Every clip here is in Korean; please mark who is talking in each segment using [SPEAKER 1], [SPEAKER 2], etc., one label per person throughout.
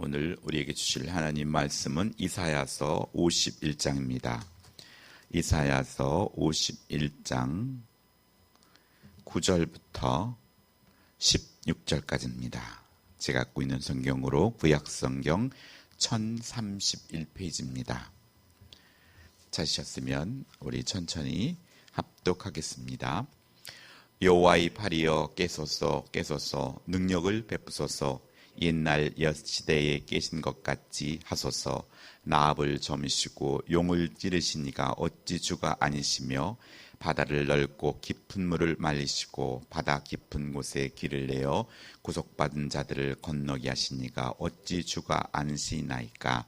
[SPEAKER 1] 오늘 우리에게 주실 하나님 말씀은 이사야서 51장입니다. 이사야서 51장 9절부터 16절까지입니다. 제가 갖고 있는 성경으로 구약성경 1031페이지입니다. 찾으셨으면 우리 천천히 합독하겠습니다. 여호와의 팔이여 깨소서 깨소서 능력을 베푸소서 옛날 옛시대에 깨신 것 같이 하소서. 나압을 점이시고 용을 찌르시니가 어찌 주가 아니시며 바다를 넓고 깊은 물을 말리시고 바다 깊은 곳에 길을 내어 구속받은 자들을 건너게 하시니가 어찌 주가 아니시나이까.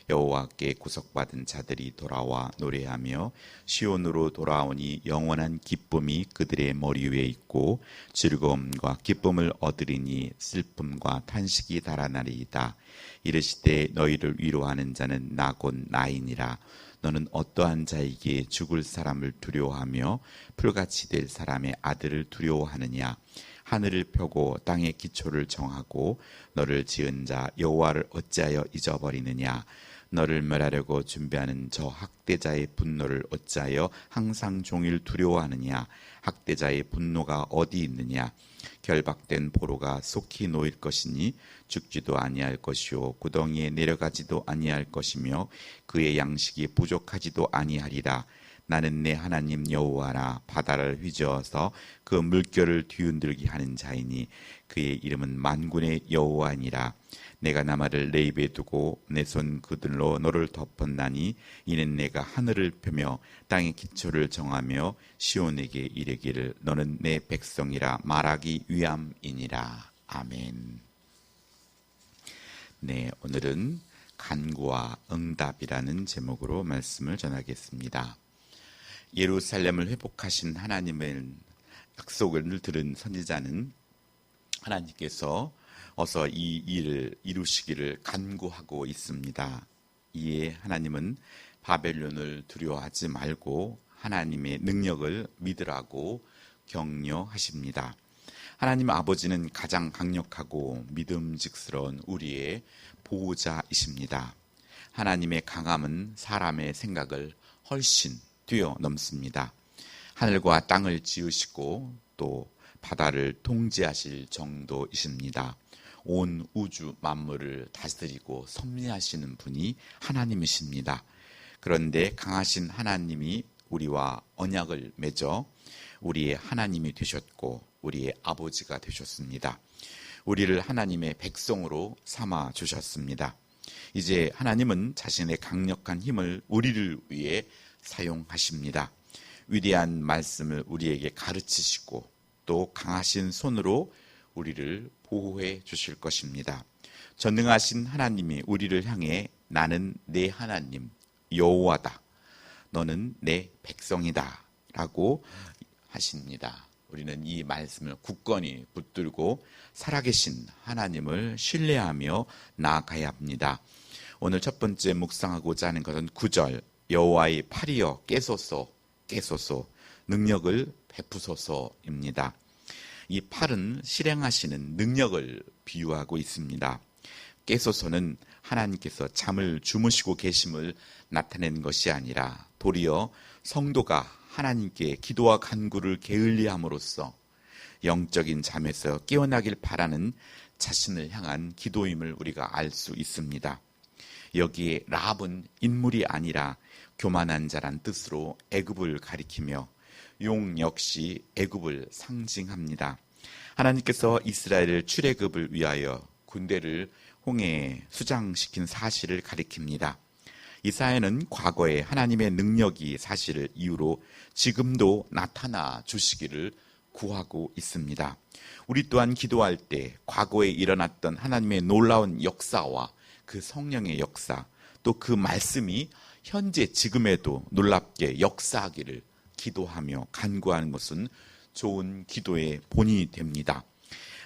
[SPEAKER 1] 여호와께 구속받은 자들이 돌아와 노래하며 시온으로 돌아오니 영원한 기쁨이 그들의 머리 위에 있고 즐거움과 기쁨을 얻으리니 슬픔과 탄식이 달아나리이다. 이르시되 너희를 위로하는 자는 나 곧 나이니라. 너는 어떠한 자에게 죽을 사람을 두려워하며 풀같이 될 사람의 아들을 두려워하느냐. 하늘을 펴고 땅의 기초를 정하고 너를 지은 자 여호와를 어찌하여 잊어버리느냐. 너를 멸하려고 준비하는 저 학대자의 분노를 어찌하여 항상 종일 두려워하느냐. 학대자의 분노가 어디 있느냐. 결박된 포로가 속히 놓일 것이니 죽지도 아니할 것이요 구덩이에 내려가지도 아니할 것이며 그의 양식이 부족하지도 아니하리라. 나는 내 하나님 여호와라. 바다를 휘저어서 그 물결을 뒤흔들게 하는 자이니 그의 이름은 만군의 여호와니라. 내가 나말을 내 입에 두고 내 손 그들로 너를 덮었나니 이는 내가 하늘을 펴며 땅의 기초를 정하며 시온에게 이르기를 너는 내 백성이라 말하기 위함이니라. 아멘. 네, 오늘은 간구와 응답이라는 제목으로 말씀을 전하겠습니다. 예루살렘을 회복하신 하나님의 약속을 들은 선지자는 하나님께서 어서 이 일을 이루시기를 간구하고 있습니다. 이에 하나님은 바벨론을 두려워하지 말고 하나님의 능력을 믿으라고 격려하십니다. 하나님 아버지는 가장 강력하고 믿음직스러운 우리의 보호자이십니다. 하나님의 강함은 사람의 생각을 훨씬 뛰어넘습니다. 하늘과 땅을 지으시고 또 바다를 통제하실 정도이십니다. 온 우주 만물을 다스리고 섭리하시는 분이 하나님이십니다. 그런데 강하신 하나님이 우리와 언약을 맺어 우리의 하나님이 되셨고 우리의 아버지가 되셨습니다. 우리를 하나님의 백성으로 삼아 주셨습니다. 이제 하나님은 자신의 강력한 힘을 우리를 위해 사용하십니다. 위대한 말씀을 우리에게 가르치시고 또 강하신 손으로 우리를 보호해 주실 것입니다. 전능하신 하나님이 우리를 향해 나는 내 하나님 여호와다. 너는 내 백성이다. 라고 하십니다. 우리는 이 말씀을 굳건히 붙들고 살아계신 하나님을 신뢰하며 나아가야 합니다. 오늘 첫 번째 묵상하고자 하는 것은 9절 여호와의 팔이여 깨소서 깨소서 능력을 베푸소서입니다. 이 팔은 실행하시는 능력을 비유하고 있습니다. 깨소서는 하나님께서 잠을 주무시고 계심을 나타내는 것이 아니라 도리어 성도가 하나님께 기도와 간구를 게을리함으로써 영적인 잠에서 깨어나길 바라는 자신을 향한 기도임을 우리가 알 수 있습니다. 여기에 라합은 인물이 아니라 교만한 자란 뜻으로 애굽을 가리키며 용 역시 애굽을 상징합니다. 하나님께서 이스라엘을 출애굽을 위하여 군대를 홍해에 수장시킨 사실을 가리킵니다. 이사야는 과거에 하나님의 능력이 사실을 이유로 지금도 나타나 주시기를 구하고 있습니다. 우리 또한 기도할 때 과거에 일어났던 하나님의 놀라운 역사와 그 성령의 역사 또 그 말씀이 현재 지금에도 놀랍게 역사하기를 기도하며 간구하는 것은 좋은 기도의 본이 됩니다.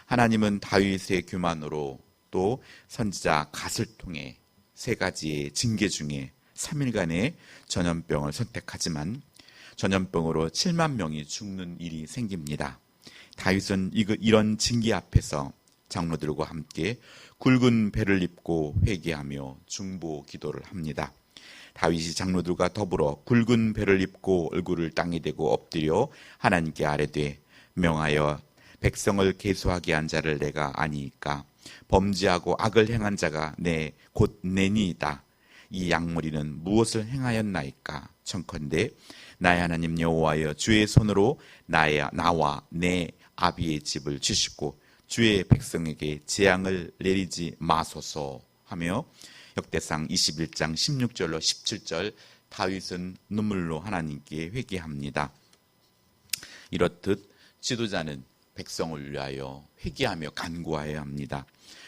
[SPEAKER 1] 하나님은 다윗의 교만으로 또 선지자 갓을 통해 세 가지의 징계 중에 3일간의 전염병을 선택하지만 전염병으로 7만 명이 죽는 일이 생깁니다. 다윗은 이런 징계 앞에서 장로들과 함께 굵은 배를 입고 회개하며 중보 기도를 합니다. 다윗이 장로들과 더불어 굵은 배를 입고 얼굴을 땅에 대고 엎드려 하나님께 아뢰되 명하여 백성을 계수하게 한 자를 내가 아니이까 범죄하고 악을 행한 자가 곧 내니이다. 이 양무리는 무엇을 행하였나이까? 청컨대 나의 하나님 여호와여 주의 손으로 나와 내 아비의 집을 주시고 주의 백성에게 재앙을 내리지 마소서 하며 역대상 21장 16절로 17절 다윗은 눈물로 하나님께 회개합니다. 이렇듯 지도자는 백성을 위하여 회개하며 간구하여야 합니다.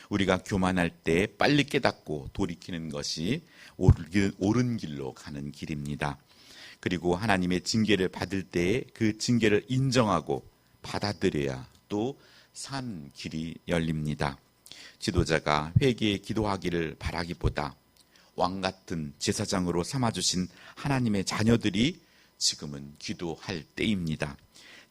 [SPEAKER 1] 우리가 교만할 때 빨리 깨닫고 돌이키는 것이 옳은 길로 가는 길입니다. 그리고 하나님의 징계를 받을 때 그 징계를 인정하고 받아들여야 또 산 길이 열립니다. 지도자가 회개에 기도하기를 바라기보다 왕 같은 제사장으로 삼아주신 하나님의 자녀들이 지금은 기도할 때입니다.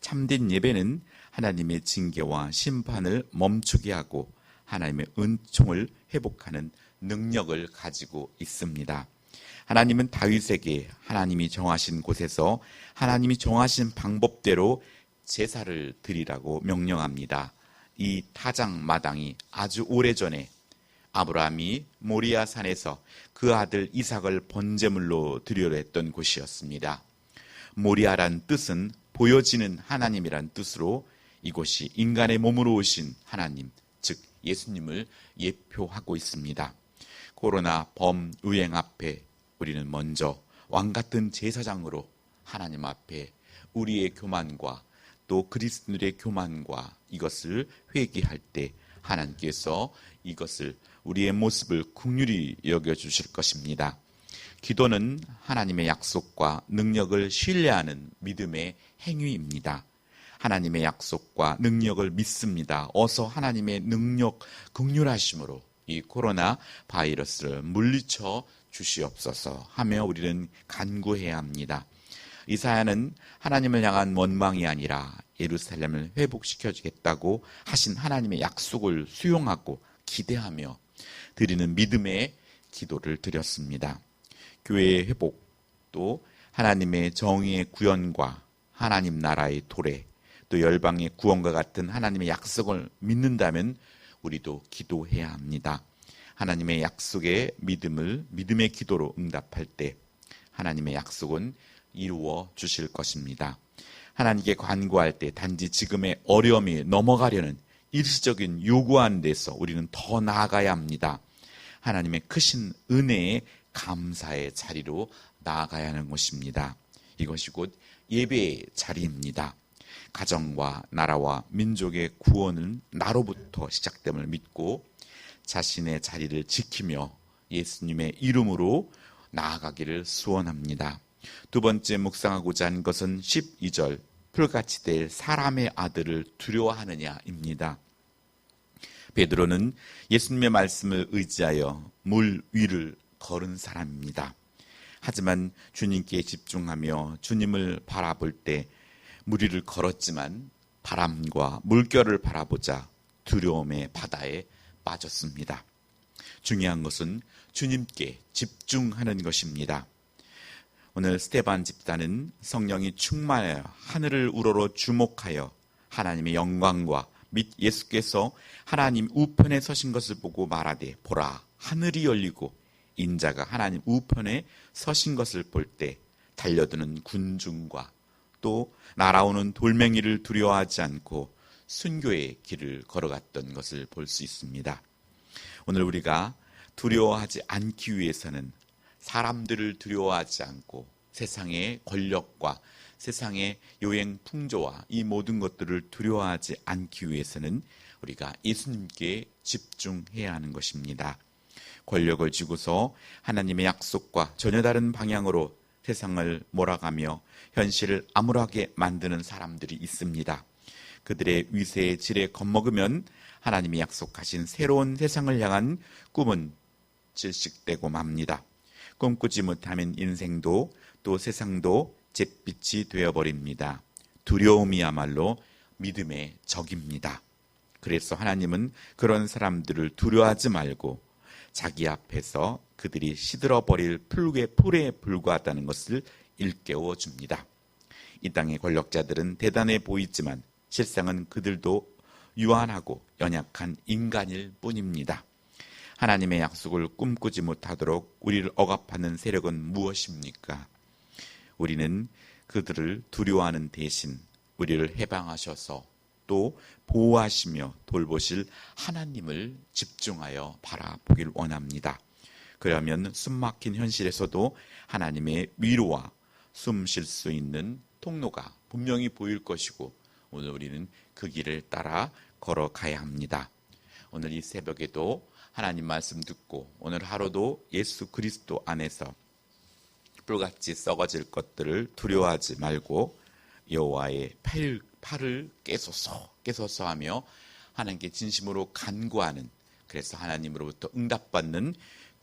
[SPEAKER 1] 참된 예배는 하나님의 징계와 심판을 멈추게 하고 하나님의 은총을 회복하는 능력을 가지고 있습니다. 하나님은 다윗에게 하나님이 정하신 곳에서 하나님이 정하신 방법대로 제사를 드리라고 명령합니다. 이 타작 마당이 아주 오래전에 아브라함이 모리아 산에서 그 아들 이삭을 번제물로 드리려 했던 곳이었습니다. 모리아란 뜻은 보여지는 하나님이란 뜻으로 이곳이 인간의 몸으로 오신 하나님, 즉 예수님을 예표하고 있습니다. 코로나 범유행 앞에 우리는 먼저 왕같은 제사장으로 하나님 앞에 우리의 교만과 또 그리스도인의 교만과 이것을 회개할 때 하나님께서 이것을 우리의 모습을 긍휼히 여겨주실 것입니다. 기도는 하나님의 약속과 능력을 신뢰하는 믿음의 행위입니다. 하나님의 약속과 능력을 믿습니다. 어서 하나님의 능력, 긍휼하심으로 이 코로나 바이러스를 물리쳐 주시옵소서 하며 우리는 간구해야 합니다. 이사야는 하나님을 향한 원망이 아니라 예루살렘을 회복시켜 주겠다고 하신 하나님의 약속을 수용하고 기대하며 드리는 믿음의 기도를 드렸습니다. 교회의 회복, 또 하나님의 정의의 구현과 하나님 나라의 도래, 또 열방의 구원과 같은 하나님의 약속을 믿는다면 우리도 기도해야 합니다. 하나님의 약속의 믿음의 기도로 응답할 때 하나님의 약속은 이루어 주실 것입니다. 하나님께 간구할 때 단지 지금의 어려움이 넘어가려는 일시적인 요구하는 데서 우리는 더 나아가야 합니다. 하나님의 크신 은혜에 감사의 자리로 나아가야 하는 것입니다. 이것이 곧 예배의 자리입니다. 가정과 나라와 민족의 구원은 나로부터 시작됨을 믿고 자신의 자리를 지키며 예수님의 이름으로 나아가기를 소원합니다. 두 번째 묵상하고자 하는 것은 12절 풀같이 될 사람의 아들을 두려워하느냐입니다. 베드로는 예수님의 말씀을 의지하여 물 위를 걸은 사람입니다. 하지만 주님께 집중하며 주님을 바라볼 때 물 위를 걸었지만 바람과 물결을 바라보자 두려움의 바다에 빠졌습니다. 중요한 것은 주님께 집중하는 것입니다. 오늘 스테반 집사는 성령이 충만하여 하늘을 우러러 주목하여 하나님의 영광과 및 예수께서 하나님 우편에 서신 것을 보고 말하되 보라 하늘이 열리고 인자가 하나님 우편에 서신 것을 볼 때 달려드는 군중과 또 날아오는 돌멩이를 두려워하지 않고 순교의 길을 걸어갔던 것을 볼 수 있습니다. 오늘 우리가 두려워하지 않기 위해서는 사람들을 두려워하지 않고 세상의 권력과 세상의 요행 풍조와 이 모든 것들을 두려워하지 않기 위해서는 우리가 예수님께 집중해야 하는 것입니다. 권력을 쥐고서 하나님의 약속과 전혀 다른 방향으로 세상을 몰아가며 현실을 암울하게 만드는 사람들이 있습니다. 그들의 위세의 질에 겁먹으면 하나님이 약속하신 새로운 세상을 향한 꿈은 질식되고 맙니다. 꿈꾸지 못하면 인생도 또 세상도 잿빛이 되어버립니다. 두려움이야말로 믿음의 적입니다. 그래서 하나님은 그런 사람들을 두려워하지 말고 자기 앞에서 그들이 시들어버릴 풀에 불과하다는 것을 일깨워 줍니다. 이 땅의 권력자들은 대단해 보이지만 실상은 그들도 유한하고 연약한 인간일 뿐입니다. 하나님의 약속을 꿈꾸지 못하도록 우리를 억압하는 세력은 무엇입니까? 우리는 그들을 두려워하는 대신 우리를 해방하셔서 또 보호하시며 돌보실 하나님을 집중하여 바라보길 원합니다. 그러면 숨막힌 현실에서도 하나님의 위로와 숨 쉴 수 있는 통로가 분명히 보일 것이고 오늘 우리는 그 길을 따라 걸어가야 합니다. 오늘 이 새벽에도 하나님 말씀 듣고 오늘 하루도 예수 그리스도 안에서 불같이 썩어질 것들을 두려워하지 말고 여호와의 팔을 깨소서 하며 하나님께 진심으로 간구하는, 그래서 하나님으로부터 응답받는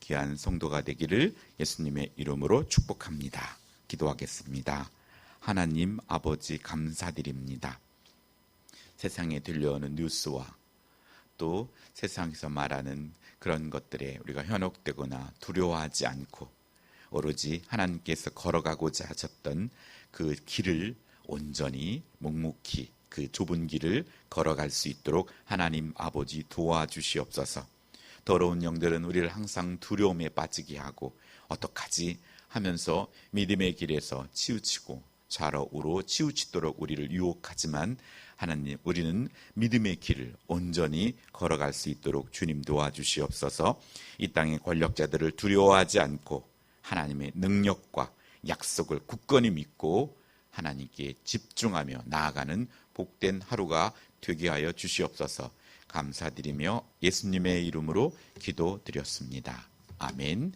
[SPEAKER 1] 귀한 성도가 되기를 예수님의 이름으로 축복합니다. 기도하겠습니다. 하나님 아버지 감사드립니다. 세상에 들려오는 뉴스와 또 세상에서 말하는 그런 것들에 우리가 현혹되거나 두려워하지 않고 오로지 하나님께서 걸어가고자 하셨던 그 길을 온전히 묵묵히 그 좁은 길을 걸어갈 수 있도록 하나님 아버지 도와주시옵소서. 더러운 영들은 우리를 항상 두려움에 빠지게 하고 어떡하지 하면서 믿음의 길에서 치우치고 좌로 우로 치우치도록 우리를 유혹하지만 하나님, 우리는 믿음의 길을 온전히 걸어갈 수 있도록 주님 도와주시옵소서. 이 땅의 권력자들을 두려워하지 않고 하나님의 능력과 약속을 굳건히 믿고 하나님께 집중하며 나아가는 복된 하루가 되게 하여 주시옵소서. 감사드리며 예수님의 이름으로 기도드렸습니다. 아멘.